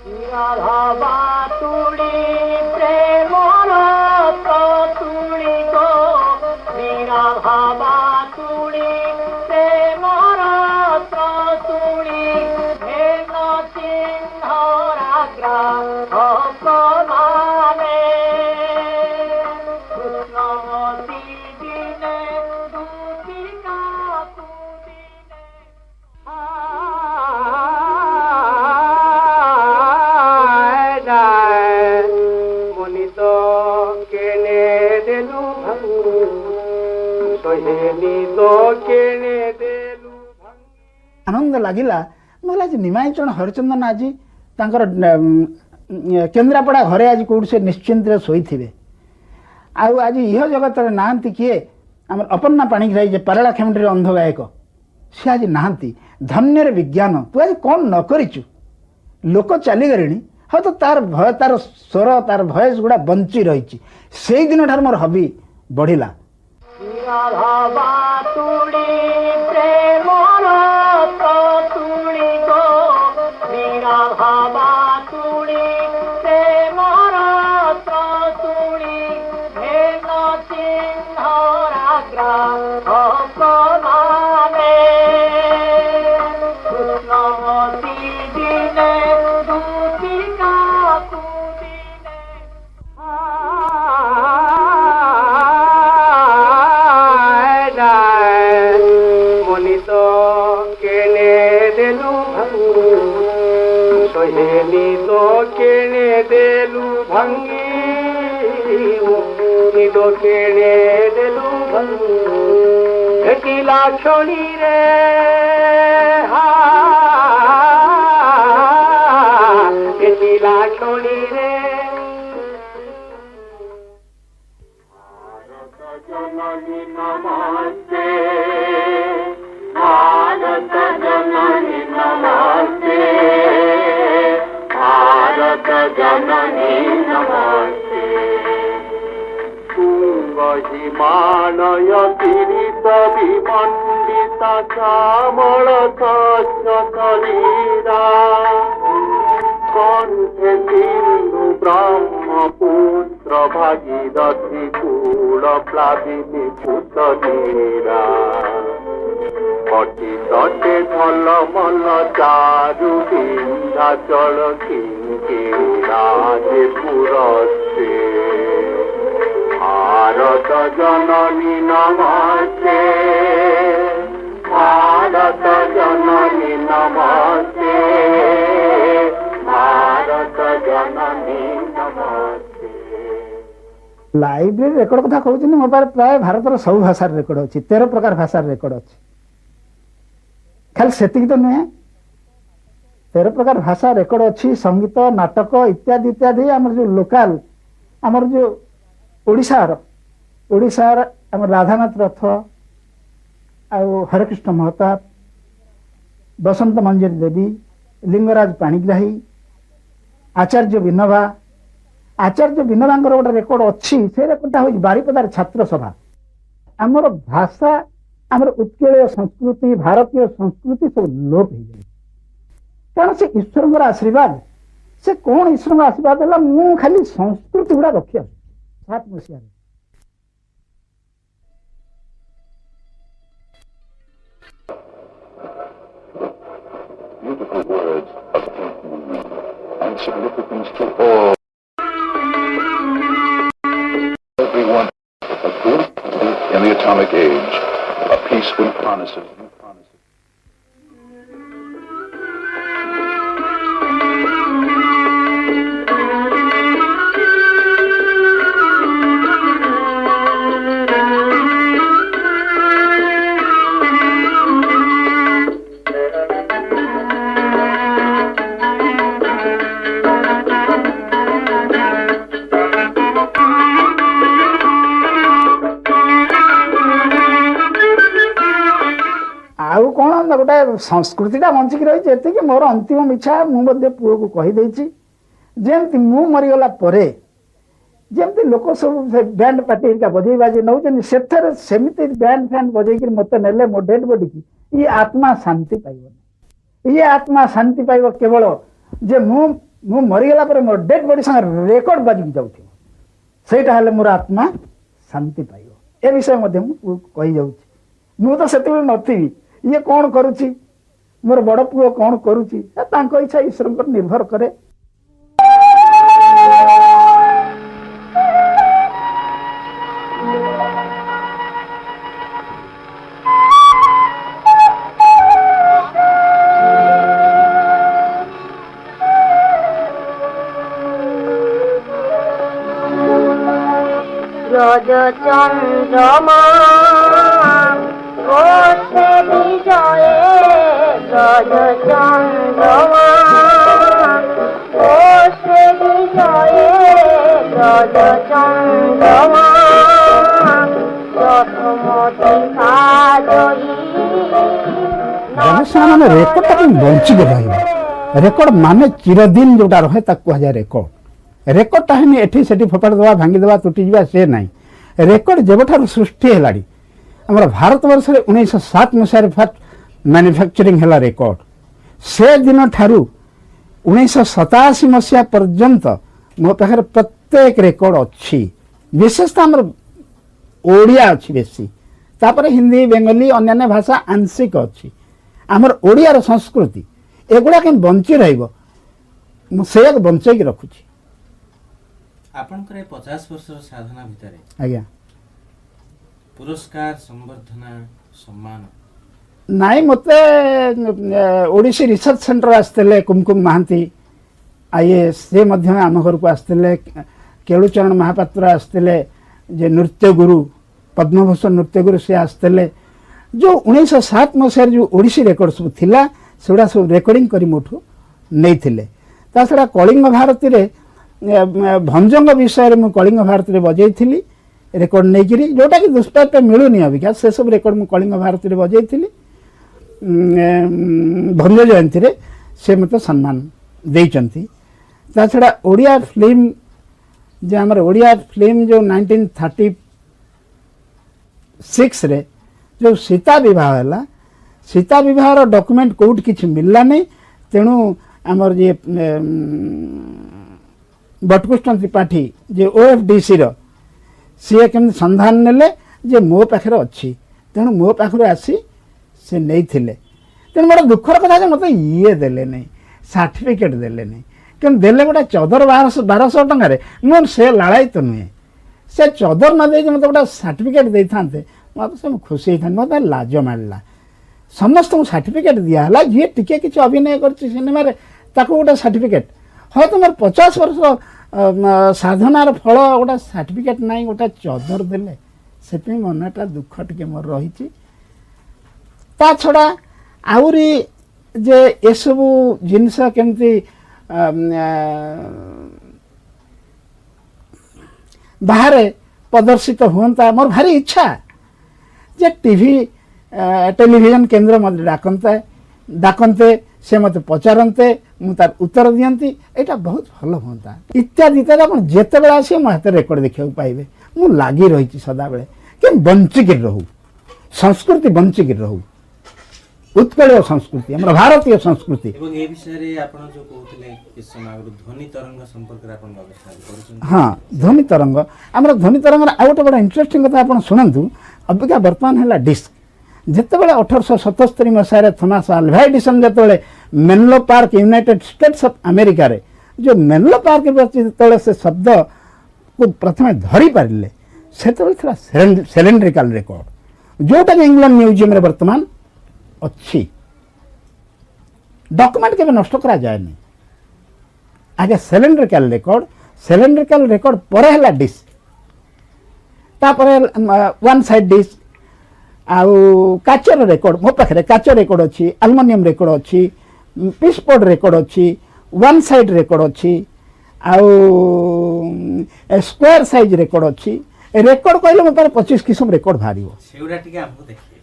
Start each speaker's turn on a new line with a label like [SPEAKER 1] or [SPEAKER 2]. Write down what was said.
[SPEAKER 1] রাধা বাতুড়ি প্রেমর তুড়ি গো রাধা বাতুড়ি প্রেমর তুড়ি হেন চিহ্নরাগ্রা অপমানে কৃষ্ণমতি দিনে দুতিকা কুদিনে
[SPEAKER 2] आनंद लगिला मैं आज निमाईचरण हरिचंदन आज केन्द्रापड़ा घरे आज कौट से निश्चिंत शोथे आज इह जगत नहांती किए आम अपर्णा पाणिग्राही जे पारला खेमटी अंध गायक सी आज नहांती धन्यर विज्ञान तू आज कौन न करिचु लोक चलीगले हाँ तो तार भय तार स्वर तार भयस गुड़ा बंची रही से दिन ठार मोर हबी बढ़िला
[SPEAKER 1] क्षणी रे क्षणी रे भारत जननी नमस्ते भारत जननी नमस्ते भारत जननी नमस्ते हिमालय पीड़ित विमंडित श्यामल शरीरा कंठे सिंधु ब्रह्मपुत्र भागीरथी कूल प्लाविनी पुतनीरा कटी तटे झलमल चारु विंध्याचल किंकिराजपुरस्ते भारत जननी नमस्ते भारत जननी नमस्ते भारत जननी नमस्ते
[SPEAKER 2] लाइब्रेरी रेकर्ड कथा कहते मो पास प्राय भारत सब भाषा रेकर्ड अच्छी 13 प्रकार भाषा रेकर्ड अच्छी खाली से तो नुहे 13 प्रकार भाषा रेकर्ड अच्छी संगीत नाटक इत्यादि इत्यादि आम जो लोकाल आमर जो ओडिशार आम राधानाथ रथ हरेकृष्ण महताब बसंत मंजरी देवी लिंगराज पाणिग्राही आचार्य विनोबा गोटे रेकर्ड अच्छी से रेकर्डटा हूँ बारिपदार छात्र सभा आमर भाषा आमर उत्कल संस्कृति भारतीय संस्कृति सब लोप हो जाए कारण से ईश्वर आशीर्वाद से कौन ईश्वर आशीर्वाद है मु खाली संस्कृति गुड़ा रखी 7 मसीह
[SPEAKER 3] Beautiful words of meaning and significance to all. Everyone, a good in the atomic age, a peaceful promises.
[SPEAKER 2] आउ कौन गोटे संस्कृतिटा बंचिक रही है मोर अंतिम इच्छा मुझे पुओ को कहीदे जमी मु मरीगला जमी लोक सब बैंड पार्टी बजे बाजे नौ सेमती बैंड फैंड बजे मत ने मो डेड बॉडी की ये आत्मा शांति पाइबनी ये आत्मा शांति पाइब केवल जे मु ମୁଁ ମରିଗଲା ପରେ ମୋର ଡେଡ୍ ବଡି ସାଙ୍ଗରେ ରେକର୍ଡ ବାଜିକି ଯାଉଥିବ, ସେଇଟା ହେଲେ ମୋର ଆତ୍ମା ଶାନ୍ତି ପାଇବ। ଏ ବିଷୟ ମଧ୍ୟ ମୁଁ କହିଯାଉଛି। ମୁଁ ତ ସେତେବେଳେ ନଥିବି, ଇଏ କ'ଣ କରୁଛି, ମୋର ବଡ଼ ପୁଅ କ'ଣ କରୁଛି, ତାଙ୍କ ଇଚ୍ଛା ଈଶ୍ୱରଙ୍କ ନିର୍ଭର କରେ।
[SPEAKER 4] রজ চন্দ্রমা ঘোষে বিজয়ে, রজ চন্দ্রমা ঘোষে বিজয়ে, রজ চন্দ্রমা যথমতি সাজয়ী।
[SPEAKER 2] ଗବେଷଣା ମାନେ ରେକର୍ଡଟା କେମିତି ବଞ୍ଚିକି ରହିବ। ରେକର୍ଡ ମାନେ ଚିରଦିନ ଯୋଉଟା ରହେ ତାକୁ କୁହାଯାଏ ରେକର୍ଡ। ରେକର୍ଡଟା ହେନି ଏଠି ସେଠି ଫୋପାଡ଼ି ଦେବା, ଭାଙ୍ଗିଦେବା, ତୁଟିଯିବା, ସେ ନାହିଁ। ରେକର୍ଡ ଯେବେଠାରୁ ସୃଷ୍ଟି ହେଲାଣି, ଆମର ଭାରତବର୍ଷରେ 1907 ମସିହାରେ ଫାର୍ଷ୍ଟ ମ୍ୟାନୁଫ୍ୟାକ୍ଚରିଂ ହେଲା ରେକର୍ଡ। ସେଦିନ ଠାରୁ 1987 ମସିହା ପର୍ଯ୍ୟନ୍ତ ମୋ ପାଖରେ ପ୍ରତ୍ୟେକ ରେକର୍ଡ ଅଛି। ବିଶେଷତଃ ଆମର ଓଡ଼ିଆ ଅଛି ବେଶୀ, ତାପରେ ହିନ୍ଦୀ, ବେଙ୍ଗଲୀ, ଅନ୍ୟାନ୍ୟ ଭାଷା ଆଂଶିକ ଅଛି। ଆମର ଓଡ଼ିଆର ସଂସ୍କୃତି ଏଗୁଡ଼ା କେମିତି ବଞ୍ଚି ରହିବ, ମୁଁ ସେଇଆକୁ ବଞ୍ଚେଇକି ରଖୁଛି।
[SPEAKER 5] ଆପଣଙ୍କର 50 ବର୍ଷର ସାଧନା ଭିତରେ
[SPEAKER 2] ଆଜ୍ଞା,
[SPEAKER 5] ପୁରସ୍କାର, ସମ୍ବର୍ଦ୍ଧନା, ସମ୍ମାନ?
[SPEAKER 2] ନାଇଁ, ମୋତେ ଓଡ଼ିଶୀ ରିସର୍ଚ୍ଚ ସେଣ୍ଟର ଆସିଥିଲେ କୁମକୁମ ମହାନ୍ତି IAS, ସେ ମଧ୍ୟ ଆମ ଘରକୁ ଆସିଥିଲେ। କେଳୁଚରଣ ମହାପାତ୍ର ଆସିଥିଲେ, ଯେ ନୃତ୍ୟଗୁରୁ, ପଦ୍ମଭୂଷଣ ନୃତ୍ୟଗୁରୁ, ସେ ଆସିଥିଲେ। ଯେଉଁ 1907 ମସିହାରେ ଯେଉଁ ଓଡ଼ିଶୀ ରେକର୍ଡ ସବୁ ଥିଲା, ସେଗୁଡ଼ା ସବୁ ରେକର୍ଡ଼ିଂ କରି ମୋଠୁ ନେଇଥିଲେ। ତା ଛଡ଼ା କଳିଙ୍ଗ ଭାରତୀରେ ଭଞ୍ଜଙ୍କ ବିଷୟରେ ମୁଁ କଳିଙ୍ଗ ଭାରତୀରେ ବଜେଇଥିଲି ରେକର୍ଡ ନେଇକିରି, ଯେଉଁଟାକି ଦୁଷ୍ପ୍ରାପ୍ୟ ମିଳୁନି ଅବିକା, ସେସବୁ ରେକର୍ଡ ମୁଁ କଳିଙ୍ଗ ଭାରତୀରେ ବଜେଇଥିଲି। ଭଞ୍ଜ ଜୟନ୍ତୀରେ ସେ ମୋତେ ସମ୍ମାନ ଦେଇଛନ୍ତି। ତା ଛଡ଼ା ଓଡ଼ିଆ ଫିଲ୍ମ, ଯେ ଆମର ଓଡ଼ିଆ ଫିଲ୍ମ ଯେଉଁ 1936ରେ ଯେଉଁ ସୀତା ବିବାହ ହେଲା, ସୀତା ବିବାହର ଡକୁମେଣ୍ଟ କେଉଁଠି କିଛି ମିଳିଲାନି। ତେଣୁ ଆମର ଯିଏ ବଟକୃଷ୍ଣ ତ୍ରିପାଠୀ, ଯେ OFDCର, ସିଏ କେମିତି ସନ୍ଧାନ ନେଲେ ଯେ ମୋ ପାଖରେ ଅଛି, ତେଣୁ ମୋ ପାଖରୁ ଆସି ସେ ନେଇଥିଲେ। ତେଣୁ ବଡ଼ ଦୁଃଖର କଥା ଯେ ମୋତେ ଇଏ ଦେଲେନି, ସାର୍ଟିଫିକେଟ୍ ଦେଲେନି। କିନ୍ତୁ ଦେଲେ ଗୋଟେ ଚଦର 1200 ଟଙ୍କାରେ, ମୁଁ ସେ ଲାଳାୟିତ ନୁହେଁ। ସେ ଚଦର ନ ଦେଇକି ମୋତେ ଗୋଟେ ସାର୍ଟିଫିକେଟ୍ ଦେଇଥାନ୍ତେ, ମୋତେ ମୁଁ ଖୁସି ହେଇଥାନ୍ତି। ମୋତେ ଲାଜ ମାଡ଼ିଲା। ସମସ୍ତଙ୍କୁ ସାର୍ଟିଫିକେଟ୍ ଦିଆହେଲା, ଯିଏ ଟିକେ କିଛି ଅଭିନୟ କରିଛି ସିନେମାରେ ତାକୁ ଗୋଟେ ସାର୍ଟିଫିକେଟ୍। ହয়তো ମୋର 50 ବର୍ଷ ସାଧନାର ଫଳ ଗୋଟେ ସାର୍ଟିଫିକେଟ୍ ନାହିଁ, ଗୋଟେ ଚଦର ଦେଲେ, ସେଥିପାଇଁ ମନଟା ଦୁଃଖ ଟିକେ ମୋର ରହିଛି। ତା ଛଡ଼ା ଆହୁରି ଯେ ଏସବୁ ଜିନିଷ କେମିତି ବାହାରେ ପ୍ରଦର୍ଶିତ ହୁଅନ୍ତା, ମୋର ଭାରି ଇଚ୍ଛା ଯେ ଟେଲିଭିଜନ କେନ୍ଦ୍ର ମୋତେ ଡାକନ୍ତେ, ସେ ମୋତେ ପଚାରନ୍ତେ, ମୁଁ ତାର ଉତ୍ତର ଦିଅନ୍ତି, ଏଇଟା ବହୁତ ଭଲ ହୁଅନ୍ତା। ଇତ୍ୟାଦି ଇତ୍ୟାଦି ଆପଣ ଯେତେବେଳେ ଆସିବେ ମୋ ହାତରେ ରେକର୍ଡ ଦେଖିବାକୁ ପାଇବେ। ମୁଁ ଲାଗି ରହିଛି ସଦାବେଳେ, କିନ୍ତୁ ବଞ୍ଚିକିରି ରହୁ, ସଂସ୍କୃତି ବଞ୍ଚିକିରି ରହୁ, ଉତ୍କଳୀୟ ସଂସ୍କୃତି, ଆମର ଭାରତୀୟ ସଂସ୍କୃତି।
[SPEAKER 5] ଏବଂ ଏ ବିଷୟରେ ଆପଣ ଯେଉଁ କହୁଥିଲେ କିଛି ସମୟ ଆଗରୁ ଧ୍ୱନି ତରଙ୍ଗ ସମ୍ପର୍କରେ ଆପଣ ଗବେଷଣା କରୁଛନ୍ତି।
[SPEAKER 2] ହଁ, ଧ୍ୱନି ତରଙ୍ଗ, ଆମର ଧ୍ୱନି ତରଙ୍ଗର ଆଉ ଗୋଟେ ବଡ଼ ଇଣ୍ଟରେଷ୍ଟିଂ କଥା ଆପଣ ଶୁଣନ୍ତୁ। ଅବିକା ବର୍ତ୍ତମାନ ହେଲା ଡିସ୍କ। ଯେତେବେଳେ 1877 ମସିହାରେ ଥମାସ ଆଲଭା ଏଡିସନ୍ ଯେତେବେଳେ ମେନଲୋ ପାର୍କ, ୟୁନାଇଟେଡ୍ ଷ୍ଟେଟ୍ସ ଅଫ୍ ଆମେରିକାରେ ଯେଉଁ ମେନଲୋ ପାର୍କ ଯେତେବେଳେ ସେ ଶବ୍ଦକୁ ପ୍ରଥମେ ଧରିପାରିଲେ, ସେତେବେଳେ ଥିଲା ସିଲିଣ୍ଡ୍ରିକାଲ ରେକର୍ଡ, ଯେଉଁଟାକି ଇଂଲଣ୍ଡ ମ୍ୟୁଜିୟମରେ ବର୍ତ୍ତମାନ ଅଛି। ଡକୁମେଣ୍ଟ କେବେ ନଷ୍ଟ କରାଯାଏନି। ଆଗେ ସିଲିଣ୍ଡ୍ରିକାଲ ରେକର୍ଡ ପରେ ହେଲା ଡିସ୍କ, ତାପରେ ୱାନ୍ ସାଇଡ୍ ଡିସ୍କ, ଆଉ କାଚର ରେକର୍ଡ। ମୋ ପାଖରେ କାଚ ରେକର୍ଡ ଅଛି, ଆଲୁମିନିୟମ ରେକର୍ଡ ଅଛି, ପିସ୍ପୋର୍ଟ ରେକର୍ଡ ଅଛି, ୱାନ୍ ସାଇଡ୍ ରେକର୍ଡ ଅଛି, ଆଉ ସ୍କୋୟାର ସାଇଜ୍ ରେକର୍ଡ ଅଛି। ରେକର୍ଡ କହିଲେ ମୋ ପାଖରେ 25 କିସମ ରେକର୍ଡ ବାହାରିବ।
[SPEAKER 5] ସେଗୁଡ଼ା ଟିକେ ଆମକୁ ଦେଖିବେ।